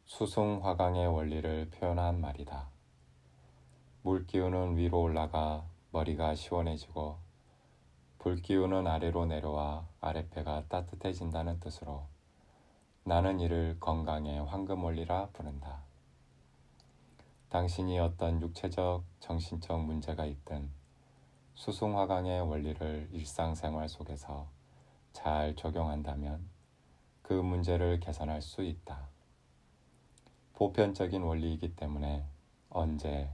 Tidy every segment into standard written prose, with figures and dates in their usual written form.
수승화강의 원리를 표현한 말이다. 물기운은 위로 올라가 머리가 시원해지고 불기운은 아래로 내려와 아랫배가 따뜻해진다는 뜻으로 나는 이를 건강의 황금원리라 부른다. 당신이 어떤 육체적, 정신적 문제가 있든 수승화강의 원리를 일상생활 속에서 잘 적용한다면 그 문제를 개선할 수 있다. 보편적인 원리이기 때문에 언제,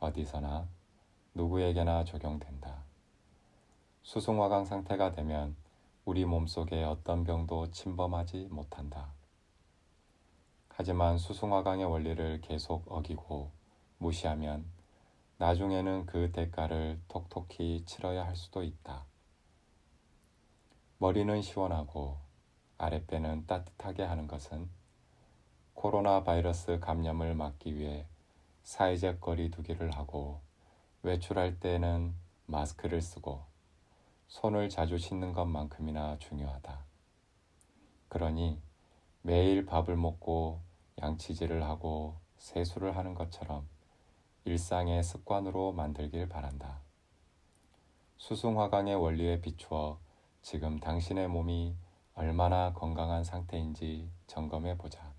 어디서나 누구에게나 적용된다. 수승화강 상태가 되면 우리 몸속에 어떤 병도 침범하지 못한다. 하지만 수승화강의 원리를 계속 어기고 무시하면 나중에는 그 대가를 톡톡히 치러야 할 수도 있다. 머리는 시원하고 아랫배는 따뜻하게 하는 것은 코로나 바이러스 감염을 막기 위해 사회적 거리 두기를 하고 외출할 때는 마스크를 쓰고 손을 자주 씻는 것만큼이나 중요하다. 그러니 매일 밥을 먹고 양치질을 하고 세수를 하는 것처럼 일상의 습관으로 만들길 바란다. 수승화강의 원리에 비추어 지금 당신의 몸이 얼마나 건강한 상태인지 점검해 보자.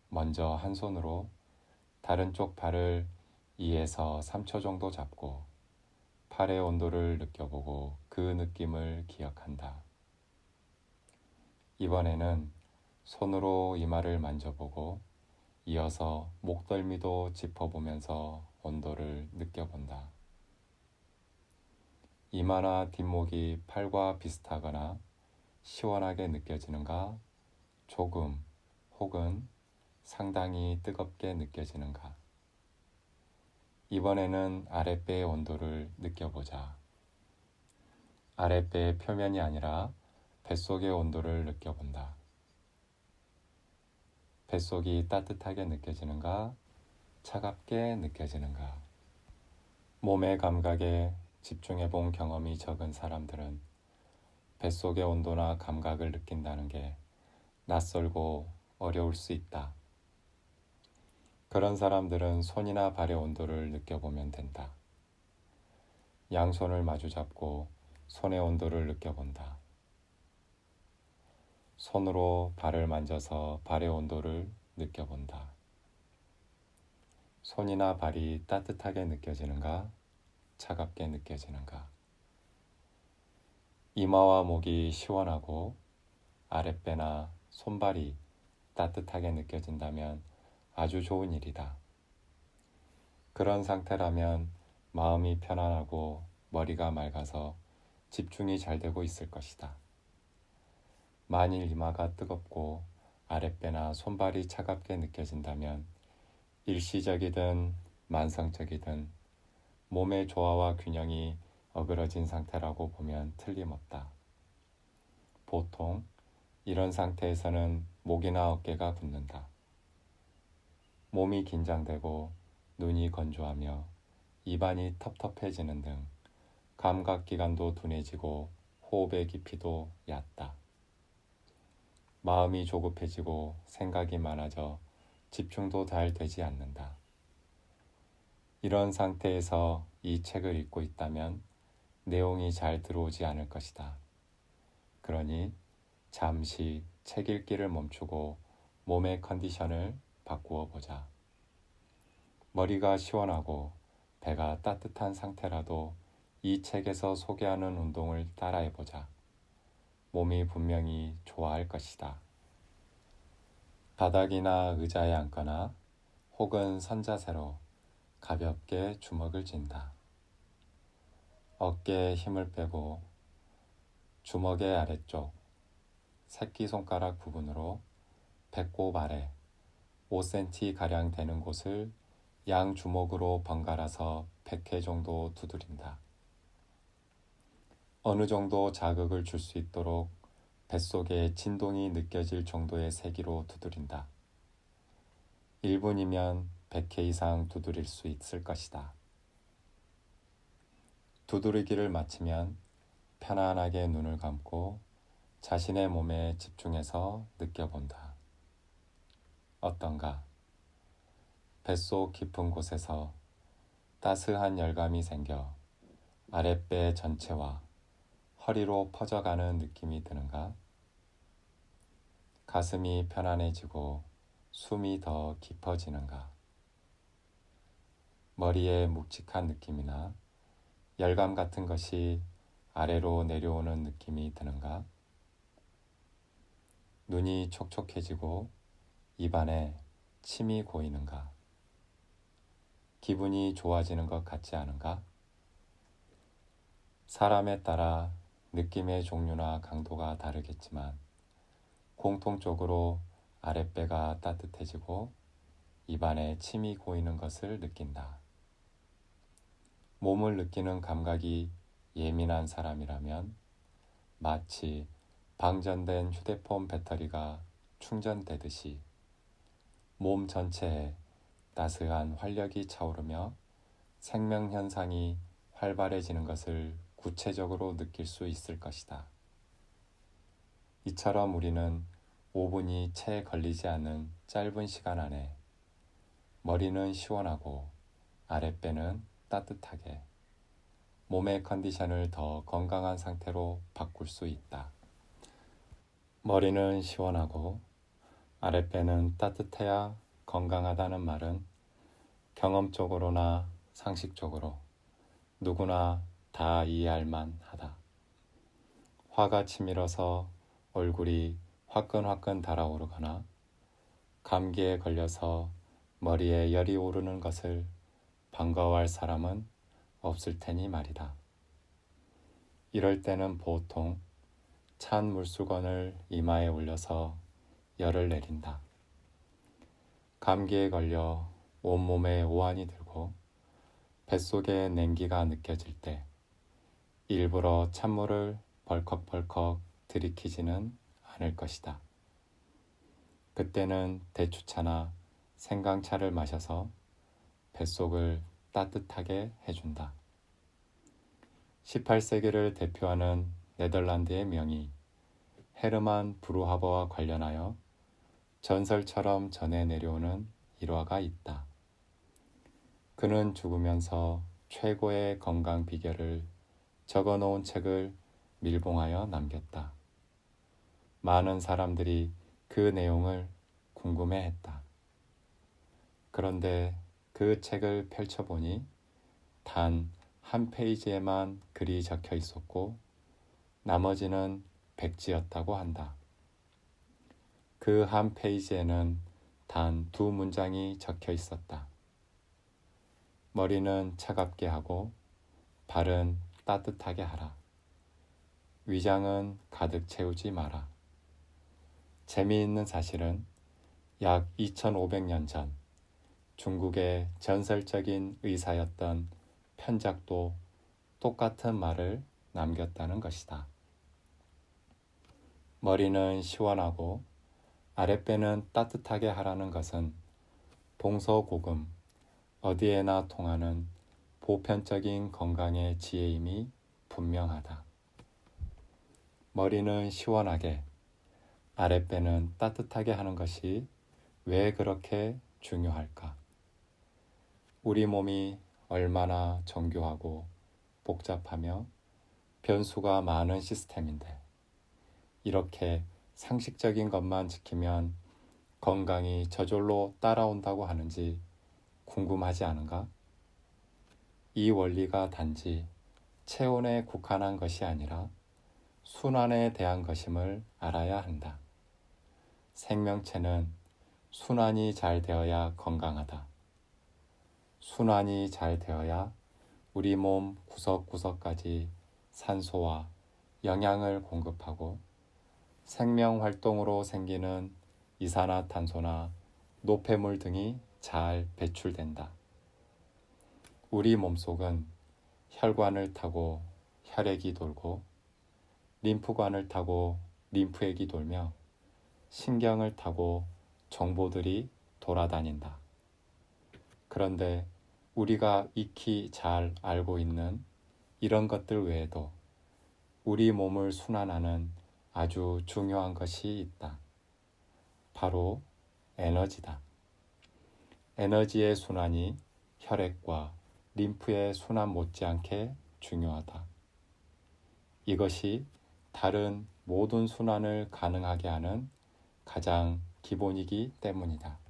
먼저 한 손으로 다른 쪽 팔을 2에서 3초 정도 잡고 팔의 온도를 느껴보고 그 느낌을 기억한다. 이번에는 손으로 이마를 만져보고 이어서 목덜미도 짚어보면서 온도를 느껴본다. 이마나 뒷목이 팔과 비슷하거나 시원하게 느껴지는가, 조금 혹은 상당히 뜨겁게 느껴지는가. 이번에는 아랫배의 온도를 느껴보자. 아랫배의 표면이 아니라 뱃속의 온도를 느껴본다. 뱃속이 따뜻하게 느껴지는가, 차갑게 느껴지는가. 몸의 감각에 집중해 본 경험이 적은 사람들은 뱃속의 온도나 감각을 느낀다는 게 낯설고 어려울 수 있다. 그런 사람들은 손이나 발의 온도를 느껴보면 된다. 양손을 마주 잡고 손의 온도를 느껴본다. 손으로 발을 만져서 발의 온도를 느껴본다. 손이나 발이 따뜻하게 느껴지는가, 차갑게 느껴지는가. 이마와 목이 시원하고 아랫배나 손발이 따뜻하게 느껴진다면 아주 좋은 일이다. 그런 상태라면 마음이 편안하고 머리가 맑아서 집중이 잘 되고 있을 것이다. 만일 이마가 뜨겁고 아랫배나 손발이 차갑게 느껴진다면 일시적이든 만성적이든 몸의 조화와 균형이 어그러진 상태라고 보면 틀림없다. 보통 이런 상태에서는 목이나 어깨가 붓는다. 몸이 긴장되고 눈이 건조하며 입안이 텁텁해지는 등 감각기관도 둔해지고 호흡의 깊이도 얕다. 마음이 조급해지고 생각이 많아져 집중도 잘 되지 않는다. 이런 상태에서 이 책을 읽고 있다면 내용이 잘 들어오지 않을 것이다. 그러니 잠시 책 읽기를 멈추고 몸의 컨디션을 바꾸어 보자. 머리가 시원하고 배가 따뜻한 상태라도 이 책에서 소개하는 운동을 따라해 보자. 몸이 분명히 좋아할 것이다. 바닥이나 의자에 앉거나 혹은 선자세로 가볍게 주먹을 쥔다. 어깨에 힘을 빼고 주먹의 아래쪽 새끼손가락 부분으로 배꼽 아래 5cm가량 되는 곳을 양 주먹으로 번갈아서 100회 정도 두드린다. 어느 정도 자극을 줄 수 있도록 뱃속에 진동이 느껴질 정도의 세기로 두드린다. 1분이면 100회 이상 두드릴 수 있을 것이다. 두드리기를 마치면 편안하게 눈을 감고 자신의 몸에 집중해서 느껴본다. 어떤가? 뱃속 깊은 곳에서 따스한 열감이 생겨 아랫배 전체와 허리로 퍼져가는 느낌이 드는가? 가슴이 편안해지고 숨이 더 깊어지는가? 머리에 묵직한 느낌이나 열감 같은 것이 아래로 내려오는 느낌이 드는가? 눈이 촉촉해지고 입안에 침이 고이는가? 기분이 좋아지는 것 같지 않은가? 사람에 따라 느낌의 종류나 강도가 다르겠지만 공통적으로 아랫배가 따뜻해지고 입안에 침이 고이는 것을 느낀다. 몸을 느끼는 감각이 예민한 사람이라면 마치 방전된 휴대폰 배터리가 충전되듯이 몸 전체에 따스한 활력이 차오르며 생명 현상이 활발해지는 것을 구체적으로 느낄 수 있을 것이다. 이처럼 우리는 5분이 채 걸리지 않는 짧은 시간 안에 머리는 시원하고 아랫배는 따뜻하게 몸의 컨디션을 더 건강한 상태로 바꿀 수 있다. 머리는 시원하고 아랫배는 따뜻해야 건강하다는 말은 경험적으로나 상식적으로 누구나 다 이해할 만하다. 화가 치밀어서 얼굴이 화끈화끈 달아오르거나 감기에 걸려서 머리에 열이 오르는 것을 반가워할 사람은 없을 테니 말이다. 이럴 때는 보통 찬 물수건을 이마에 올려서 열을 내린다. 감기에 걸려 온몸에 오한이 들고 뱃속에 냉기가 느껴질 때 일부러 찬물을 벌컥벌컥 들이키지는 않을 것이다. 그때는 대추차나 생강차를 마셔서 뱃속을 따뜻하게 해준다. 18세기를 대표하는 네덜란드의 명의 헤르만 브루하버와 관련하여 전설처럼 전해 내려오는 일화가 있다. 그는 죽으면서 최고의 건강 비결을 적어놓은 책을 밀봉하여 남겼다. 많은 사람들이 그 내용을 궁금해했다. 그런데 그 책을 펼쳐보니 단 한 페이지에만 글이 적혀 있었고 나머지는 백지였다고 한다. 그 한 페이지에는 단 2문장이 적혀 있었다. 머리는 차갑게 하고 발은 따뜻하게 하라. 위장은 가득 채우지 마라. 재미있는 사실은 약 2500년 전 중국의 전설적인 의사였던 편작도 똑같은 말을 남겼다는 것이다. 머리는 시원하고 아랫배는 따뜻하게 하라는 것은 동서고금 어디에나 통하는 보편적인 건강의 지혜임이 분명하다. 머리는 시원하게, 아랫배는 따뜻하게 하는 것이 왜 그렇게 중요할까? 우리 몸이 얼마나 정교하고 복잡하며 변수가 많은 시스템인데 이렇게 상식적인 것만 지키면 건강이 저절로 따라온다고 하는지 궁금하지 않은가? 이 원리가 단지 체온에 국한한 것이 아니라 순환에 대한 것임을 알아야 한다. 생명체는 순환이 잘 되어야 건강하다. 순환이 잘 되어야 우리 몸 구석구석까지 산소와 영양을 공급하고 생명 활동으로 생기는 이산화탄소나 노폐물 등이 잘 배출된다. 우리 몸속은 혈관을 타고 혈액이 돌고 림프관을 타고 림프액이 돌며 신경을 타고 정보들이 돌아다닌다. 그런데 우리가 익히 잘 알고 있는 이런 것들 외에도 우리 몸을 순환하는 아주 중요한 것이 있다. 바로 에너지다. 에너지의 순환이 혈액과 림프의 순환 못지않게 중요하다. 이것이 다른 모든 순환을 가능하게 하는 가장 기본이기 때문이다.